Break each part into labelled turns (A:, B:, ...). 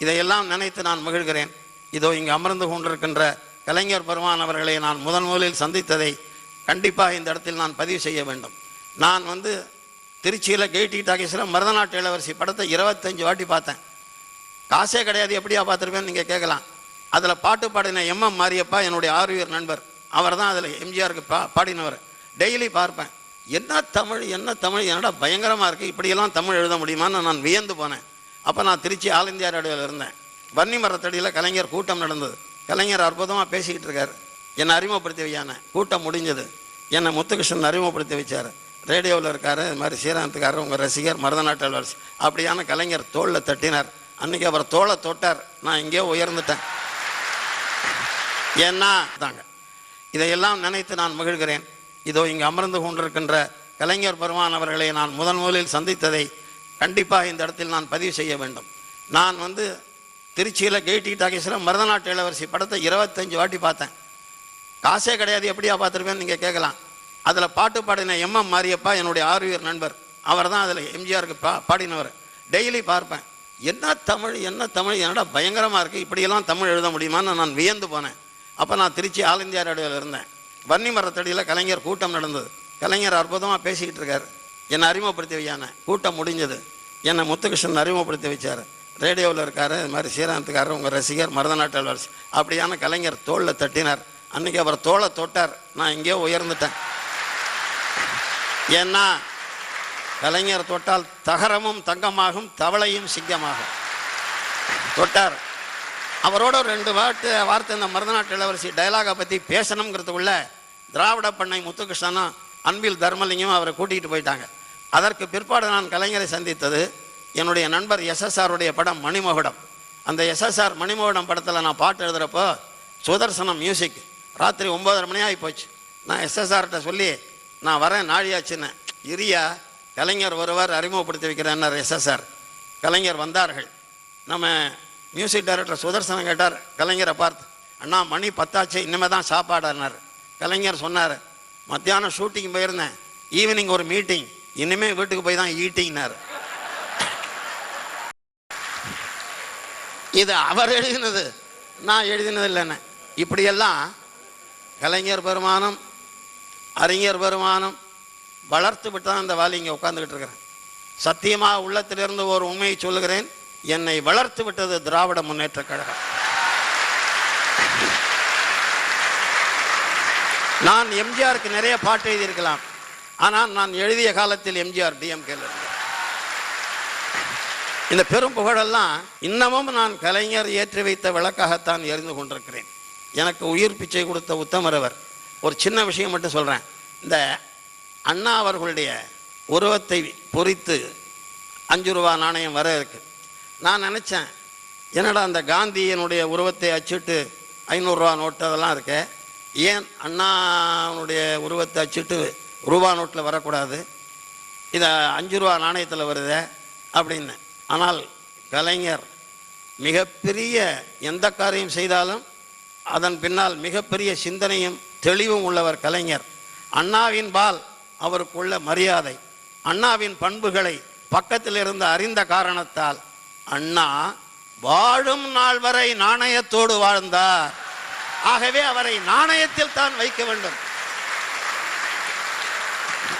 A: இதையெல்லாம் நினைத்து நான் மகிழ்கிறேன். இதோ இங்கு அமர்ந்து கொண்டிருக்கின்ற கலைஞர் பெருமான் அவர்களை நான் முதலில் சந்தித்ததை கண்டிப்பாக இந்த இடத்தில் நான் பதிவு செய்ய வேண்டும். நான் திருச்சியில் கேடி டாக்கீஸில் மருதநாட்டு இளவரசி படத்தை 25 வாட்டி பார்த்தேன். காசே கிடையாது, எப்படியா பார்த்துருப்பேன்னு நீங்கள் கேட்கலாம். அதில் பாட்டு பாடின எம்எம் மாரியப்பா என்னுடைய ஆர்வியர் நண்பர், அவர் தான் அதில் எம்ஜிஆருக்கு பாடினவர். டெய்லி பார்ப்பேன். என்ன தமிழ் என்னடா பயங்கரமாக இருக்குது, இப்படியெல்லாம் தமிழ் எழுத முடியுமான்னு நான் வியந்து போனேன். அப்போ நான் திருச்சி ஆல் இந்தியா ரேடியோவில் இருந்தேன். வன்னி மரத்தடியில் கலைஞர் கூட்டம் நடந்தது. கலைஞர் அற்புதமாக பேசிக்கிட்டு இருக்கார். என்னை அறிமுகப்படுத்தி வையான கூட்டம் முடிஞ்சது. என்னை முத்துகிருஷ்ணன் அறிமுகப்படுத்தி வச்சார். ரேடியோவில் இருக்கார், இது மாதிரி ஸ்ரீராமத்துக்காரர் உங்கள் ரசிகர் மருதநாட்டு இளவரசி அப்படியான கலைஞர் தோளில் தட்டினார். அன்றைக்கி அவர் தோளை தொட்டார். நான் இங்கேயோ உயர்ந்துட்டேன். ஏன்னா தாங்க இதையெல்லாம் நினைத்து நான் மகிழ்கிறேன். இதோ இங்கு அமர்ந்து கொண்டிருக்கின்ற கலைஞர் பெருமான் அவர்களை நான் முதலில் சந்தித்ததை கண்டிப்பாக இந்த இடத்தில் நான் பதிவு செய்ய வேண்டும். நான் திருச்சியில் கேடி டாக்கீஸில் மருதநாட்டு இளவரசி படத்தை 25 வாட்டி பார்த்தேன். காசே கிடையாது, எப்படியா பார்த்துருப்பேன்னு நீங்கள் கேட்கலாம். அதில் பாட்டு பாடின எம்எம் மாரியப்பா என்னுடைய ஆர்வியர் நண்பர், அவர் தான் அதில் எம்ஜிஆருக்கு பாடினவர். டெய்லி பார்ப்பேன். என்ன தமிழ் என்னடா பயங்கரமாக இருக்குது, இப்படியெல்லாம் தமிழ் எழுத முடியுமான்னு நான் வியந்து போனேன். அப்போ நான் திருச்சி ஆல் இந்தியா ரேடியோவில் இருந்தேன். வன்னி மரத்தடியில் கலைஞர் கூட்டம் நடந்தது. கலைஞர் அற்புதமாக பேசிக்கிட்டு இருக்கார். என்னை அறிமுகப்படுத்தி வையான கூட்டம் முடிஞ்சது. என்னை முத்துகிருஷ்ணன் அறிமுகப்படுத்தி வச்சார். ரேடியோவில் இருக்கார், இது மாதிரி ஸ்ரீராமத்துக்காரர் உங்கள் ரசிகர் மருதநாட்டு இளவரசி அப்படியான கலைஞர் தோளில் தட்டினார். அன்றைக்கி அவர் தோளை தொட்டார். நான் இங்கேயோ உயர்ந்துட்டேன். ஏன்னா கலைஞர் தொட்டால் தகரமும் தங்கமாகும், தவளையும் சிங்கமாகும். தொட்டார். அவரோட 2 வார்த்தை இந்த மருதநாட்டு இளவரசி டைலாகை பற்றி பேசணுங்கிறதுக்குள்ள திராவிட பண்ணை முத்துகிருஷ்ணனும் அன்பில் தர்மலிங்கம் அவரை கூட்டிகிட்டு போயிட்டாங்க. அதற்கு பிற்பாடு நான் கலைஞரை சந்தித்தது என்னுடைய நண்பர் எஸ்எஸ்ஆருடைய படம் மணிமகுடம். அந்த எஸ்எஸ்ஆர் மணிமகுடம் படத்தில் நான் பாட்டு எழுதுகிறப்போ சுதர்சனம் மியூசிக் ராத்திரி 9:30 மணி ஆகி போச்சு. நான் எஸ்எஸ்ஆர்கிட்ட சொல்லி நான் வரேன் நாழியாச்சுன்னு, இரியா கலைஞர் ஒருவர் அறிமுகப்படுத்தி வைக்கிறேன்னார் எஸ்எஸ்ஆர். கலைஞர் வந்தார்கள். நம்ம மியூசிக் டைரக்டர் சுதர்சனம் கேட்டார் கலைஞரை பார்த்து, அண்ணா மணி 10 ஆச்சு, இனிமேல் தான் சாப்பாடுனார். கலைஞர் சொன்னார், மத்தியானம் ஷூட்டிங் போயிருந்தேன், ஈவினிங் ஒரு மீட்டிங், இனிமேல் வீட்டுக்கு போய் தான் ஈட்டிங்னார். இது அவர் எழுதினது, நான் எழுதினது இல்லைன்னு. இப்படியெல்லாம் கலைஞர் பெருமானம் அறிஞர் பெருமானம் வளர்த்து விட்டு தான் இந்த வாலி இங்கே உட்காந்துக்கிட்டு இருக்கிறேன். சத்தியமாக உள்ளத்திலிருந்து ஒரு உண்மையை சொல்லுகிறேன், என்னை வளர்த்து விட்டது திராவிட முன்னேற்ற கழகம். நான் எம்ஜிஆருக்கு நிறைய பாட்டு எழுதியிருக்கலாம், ஆனால் நான் எழுதிய காலத்தில் எம்ஜிஆர் டிஎம்கேல இருந்தார். இந்த பெரும் புகழெல்லாம் இன்னமும் நான் கலைஞர் ஏற்றி வைத்த விளக்காகத்தான் எரிந்து கொண்டிருக்கிறேன். எனக்கு உயிர் பிச்சை கொடுத்த உத்தமர் அவர். ஒரு சின்ன விஷயம் மட்டும் சொல்கிறேன். இந்த அண்ணா அவர்களுடைய உருவத்தை பொறித்து 5 ரூபா நாணயம் வர இருக்கு. நான் நினச்சேன், என்னடா அந்த காந்தியினுடைய உருவத்தை அச்சிட்டு 500 ரூபா நோட்டு அதெல்லாம் இருக்க, ஏன் அண்ணாவுடைய உருவத்தை அச்சிட்டு ரூபா நோட்டில் வரக்கூடாது, இதை 5 ரூபா நாணயத்தில் வருது அப்படின்னு. ஆனால் கலைஞர் மிகப்பெரிய எந்த காரியம் செய்தாலும் அதன் பின்னால் மிகப்பெரிய சிந்தனையும் தெளிவும் உள்ளவர் கலைஞர். அண்ணாவின் பால் அவருக்குள்ள மரியாதை, அண்ணாவின் பண்புகளை பக்கத்தில் இருந்து அறிந்த காரணத்தால் அண்ணா வாழும் நாள் வரை நாணயத்தோடு வாழ்ந்தார். ஆகவே அவரை நாணயத்தில் தான் வைக்க வேண்டும்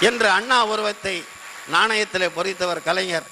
A: என்று அண்ணா உருவத்தை நாணயத்திலே பொறித்தவர் கலைஞர்.